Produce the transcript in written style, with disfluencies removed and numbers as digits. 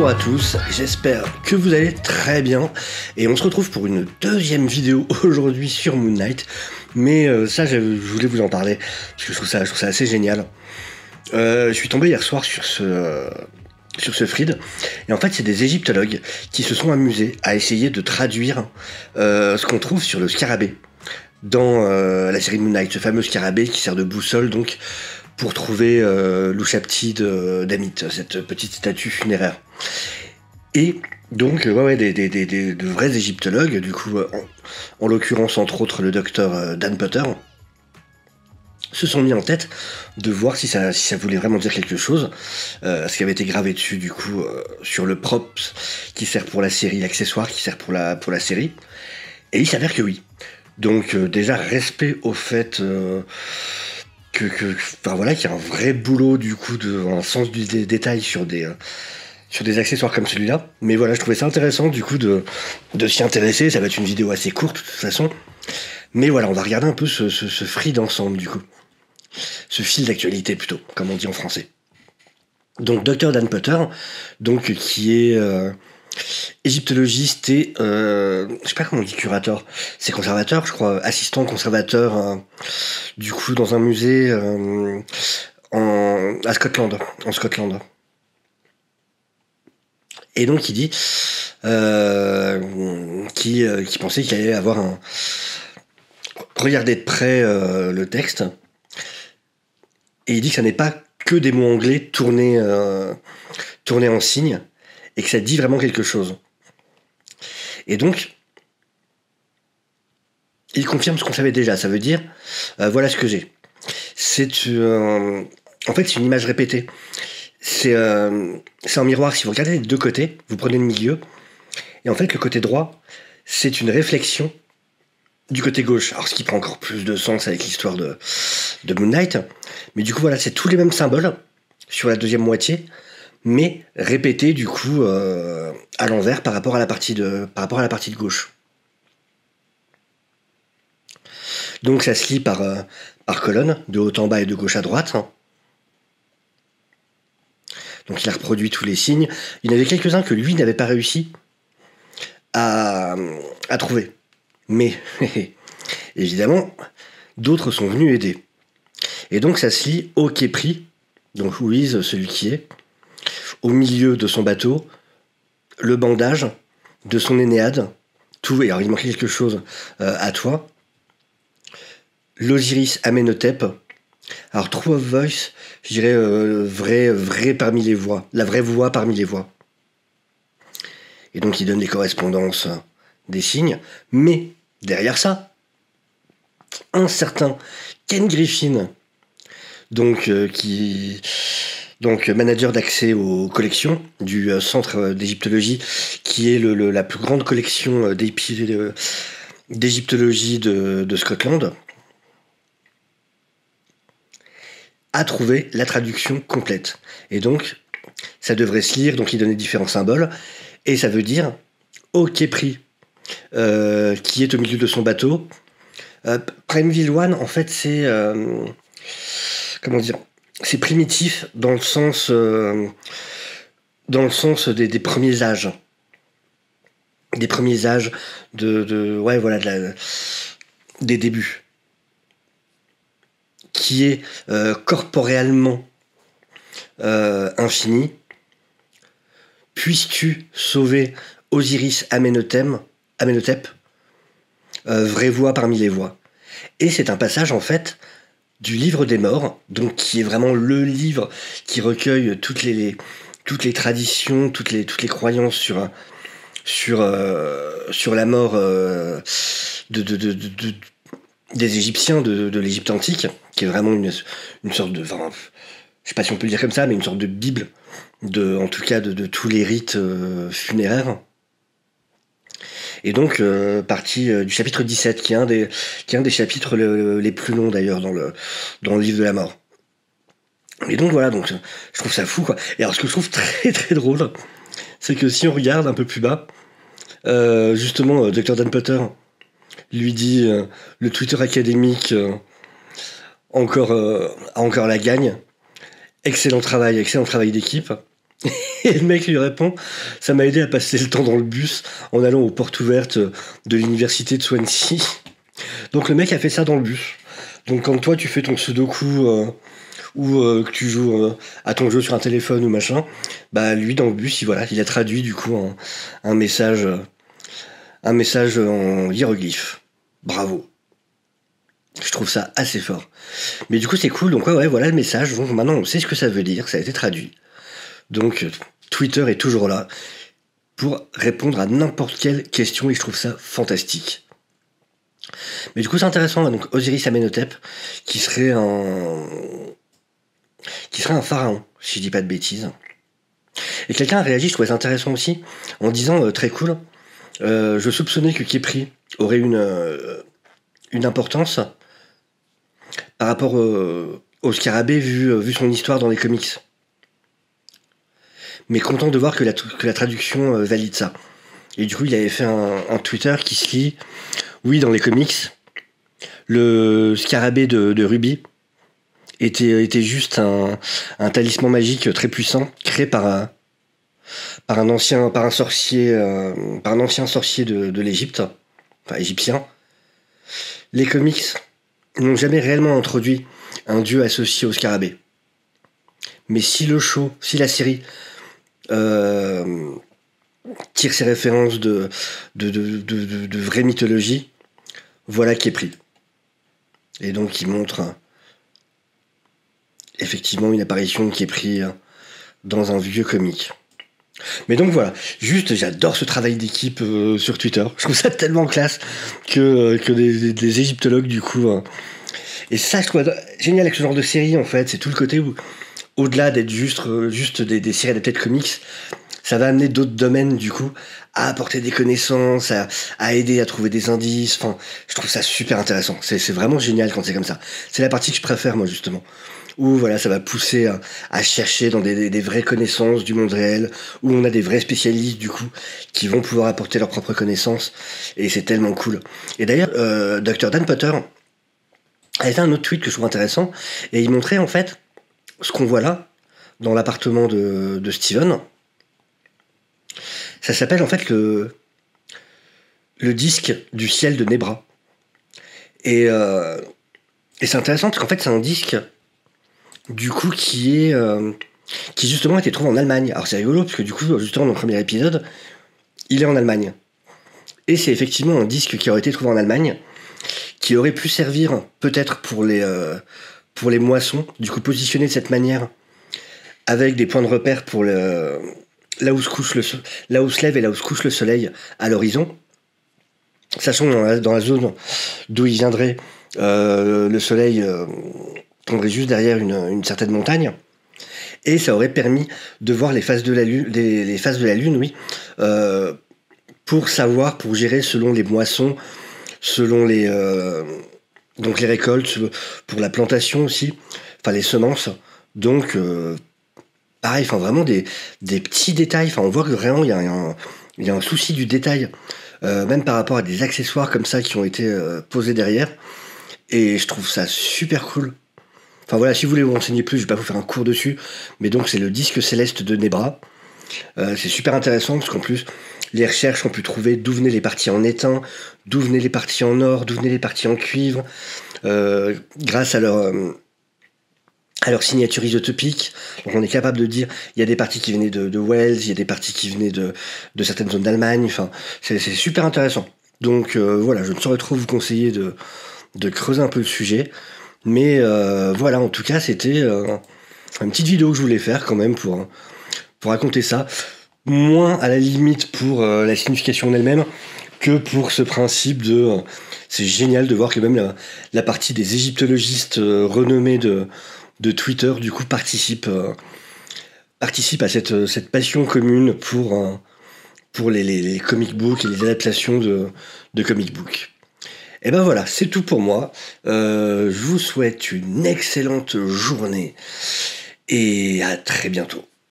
Bonjour à tous, j'espère que vous allez très bien et on se retrouve pour une deuxième vidéo aujourd'hui sur Moon Knight. Mais ça je voulais vous en parler parce que je trouve ça assez génial. Je suis tombé hier soir sur ce thread et en fait c'est des égyptologues qui se sont amusés à essayer de traduire ce qu'on trouve sur le scarabée dans la série Moon Knight, ce fameux scarabée qui sert de boussole donc pour trouver l'Ushabti d'Amit, cette petite statue funéraire. Et donc, de vrais égyptologues, du coup, en l'occurrence, entre autres, le docteur Dan Potter, se sont mis en tête de voir si ça voulait vraiment dire quelque chose, ce qui avait été gravé dessus, du coup, sur le props qui sert pour la série, l'accessoire qui sert pour la série. Et il s'avère que oui. Donc, déjà, respect au fait... qu'il y a un vrai boulot du coup un sens du détail sur des accessoires comme celui-là. Mais voilà, je trouvais ça intéressant du coup de s'y intéresser. Ça va être une vidéo assez courte de toute façon. Mais voilà, on va regarder un peu ce thread d'ensemble du coup. Ce fil d'actualité plutôt, comme on dit en français. Donc Dr Dan Potter, donc qui est égyptologiste et je sais pas comment on dit curateur, c'est conservateur je crois, assistant conservateur du coup dans un musée en Scotland. Et donc il dit qui pensait qu'il allait avoir regarder de près le texte, et il dit que ça n'est pas que des mots anglais tournés en signes, et que ça dit vraiment quelque chose. Et donc, il confirme ce qu'on savait déjà. Ça veut dire, voilà ce que j'ai. En fait, c'est une image répétée. C'est un miroir. Si vous regardez les deux côtés, vous prenez le milieu, et en fait, le côté droit, c'est une réflexion du côté gauche. Alors, ce qui prend encore plus de sens avec l'histoire de Moon Knight. Mais du coup, voilà, c'est tous les mêmes symboles sur la deuxième moitié, mais répété du coup à l'envers par rapport à la partie de gauche. Donc ça se lit par colonne, de haut en bas et de gauche à droite. Donc il a reproduit tous les signes. Il y en avait quelques-uns que lui n'avait pas réussi à trouver. Mais évidemment, d'autres sont venus aider. Et donc ça se lit au quai pris, donc Louise, celui qui est, au milieu de son bateau, le bandage de son Énéade, tout, et alors il manquait quelque chose à toi, l'Osiris Amenhotep, alors True of Voice, je dirais vrai parmi les voix, la vraie voix parmi les voix. Et donc il donne les correspondances des signes, mais derrière ça, un certain Ken Griffin, donc manager d'accès aux collections du centre d'égyptologie, qui est la plus grande collection d'égyptologie de Scotland, a trouvé la traduction complète. Et donc, ça devrait se lire, donc il donnait différents symboles, et ça veut dire au quai pris, qui est au milieu de son bateau. Primeville One, en fait, c'est... comment dire ? C'est primitif dans le sens des premiers âges. Des premiers âges des débuts. Qui est corporéellement infini. Puisses-tu sauver Osiris Amenhotep, vraie voix parmi les voix. Et c'est un passage en fait du livre des morts, donc qui est vraiment le livre qui recueille toutes les traditions, toutes les croyances sur la mort des Égyptiens de l'Égypte antique, qui est vraiment une sorte de, enfin, je sais pas si on peut le dire comme ça, mais une sorte de bible en tout cas de tous les rites funéraires. Et donc, partie du chapitre 17, qui est un des chapitres les plus longs d'ailleurs dans le livre de la mort. Et donc voilà, donc je trouve ça fou, quoi. Et alors ce que je trouve très très drôle, c'est que si on regarde un peu plus bas, justement, Dr Dan Potter lui dit le Twitter académique a encore la gagne. Excellent travail d'équipe. Et le mec lui répond: ça m'a aidé à passer le temps dans le bus en allant aux portes ouvertes de l'université de Swansea. Donc le mec a fait ça dans le bus. Donc quand toi tu fais ton sudoku ou que tu joues à ton jeu sur un téléphone ou machin, bah lui dans le bus il a traduit du coup un message en hiéroglyphe. Bravo. Je trouve ça assez fort. Mais du coup c'est cool, donc ouais voilà le message. Donc maintenant on sait ce que ça veut dire, ça a été traduit. Donc Twitter est toujours là pour répondre à n'importe quelle question et je trouve ça fantastique. Mais du coup c'est intéressant, hein, donc Osiris Amenhotep qui serait un pharaon, si je dis pas de bêtises. Et quelqu'un a réagi, je trouvais ça intéressant aussi, en disant très cool, je soupçonnais que Khépri aurait une importance par rapport au scarabée vu son histoire dans les comics. Mais content de voir que la traduction valide ça. Et du coup, il avait fait un Twitter qui se lit: oui, dans les comics, le scarabée de Ruby était juste un talisman magique très puissant, créé par un ancien sorcier de l'Égypte, enfin égyptien. Les comics n'ont jamais réellement introduit un dieu associé au scarabée. Mais si la série tire ses références de vraie mythologie, voilà qui est pris. Et donc il montre effectivement une apparition qui est prise dans un vieux comic. Mais donc voilà, juste j'adore ce travail d'équipe sur Twitter. Je trouve ça tellement classe que des égyptologues du coup. Et ça je trouve génial avec ce genre de série en fait, c'est tout le côté où au-delà d'être juste des séries adaptées de comics, ça va amener d'autres domaines du coup à apporter des connaissances, à aider à trouver des indices. Enfin, je trouve ça super intéressant. C'est vraiment génial quand c'est comme ça. C'est la partie que je préfère moi justement. Où voilà, ça va pousser à chercher dans des vraies connaissances du monde réel, où on a des vrais spécialistes du coup qui vont pouvoir apporter leurs propres connaissances. Et c'est tellement cool. Et d'ailleurs, Dr. Dan Potter a fait un autre tweet que je trouve intéressant, et il montrait en fait ce qu'on voit là, dans l'appartement de Steven. Ça s'appelle en fait le disque du ciel de Nebra. Et c'est intéressant parce qu'en fait c'est un disque du coup qui justement a été trouvé en Allemagne. Alors c'est rigolo parce que du coup justement dans le premier épisode il est en Allemagne. Et c'est effectivement un disque qui aurait été trouvé en Allemagne, qui aurait pu servir peut-être pour les moissons, du coup positionné de cette manière, avec des points de repère pour là où se lève et là où se couche le soleil à l'horizon. Sachant dans la zone d'où il viendrait, le soleil tomberait juste derrière une certaine montagne. Et ça aurait permis de voir les phases de la lune, oui, pour gérer selon les moissons, selon donc les récoltes, pour la plantation aussi, enfin les semences. Donc pareil, enfin vraiment des petits détails. Enfin on voit que vraiment il y a un souci du détail, même par rapport à des accessoires comme ça qui ont été posés derrière. Et je trouve ça super cool. Enfin voilà, si vous voulez vous renseigner plus, je vais pas vous faire un cours dessus, mais donc c'est le disque céleste de Nebra. C'est super intéressant parce qu'en plus les recherches ont pu trouver d'où venaient les parties en étain, d'où venaient les parties en or, d'où venaient les parties en cuivre, grâce à leur signature isotopique. Donc on est capable de dire il y a des parties qui venaient de Wells, il y a des parties qui venaient de certaines zones d'Allemagne. Enfin c'est super intéressant. Donc voilà, je ne saurais trop vous conseiller de creuser un peu le sujet. Mais voilà, en tout cas, c'était une petite vidéo que je voulais faire quand même pour raconter ça. Moins à la limite pour la signification en elle-même que pour ce principe de... c'est génial de voir que même la partie des égyptologistes renommés de Twitter, du coup, participe à cette passion commune pour les comic books et les adaptations de comic books. Et ben voilà, c'est tout pour moi. Je vous souhaite une excellente journée et à très bientôt.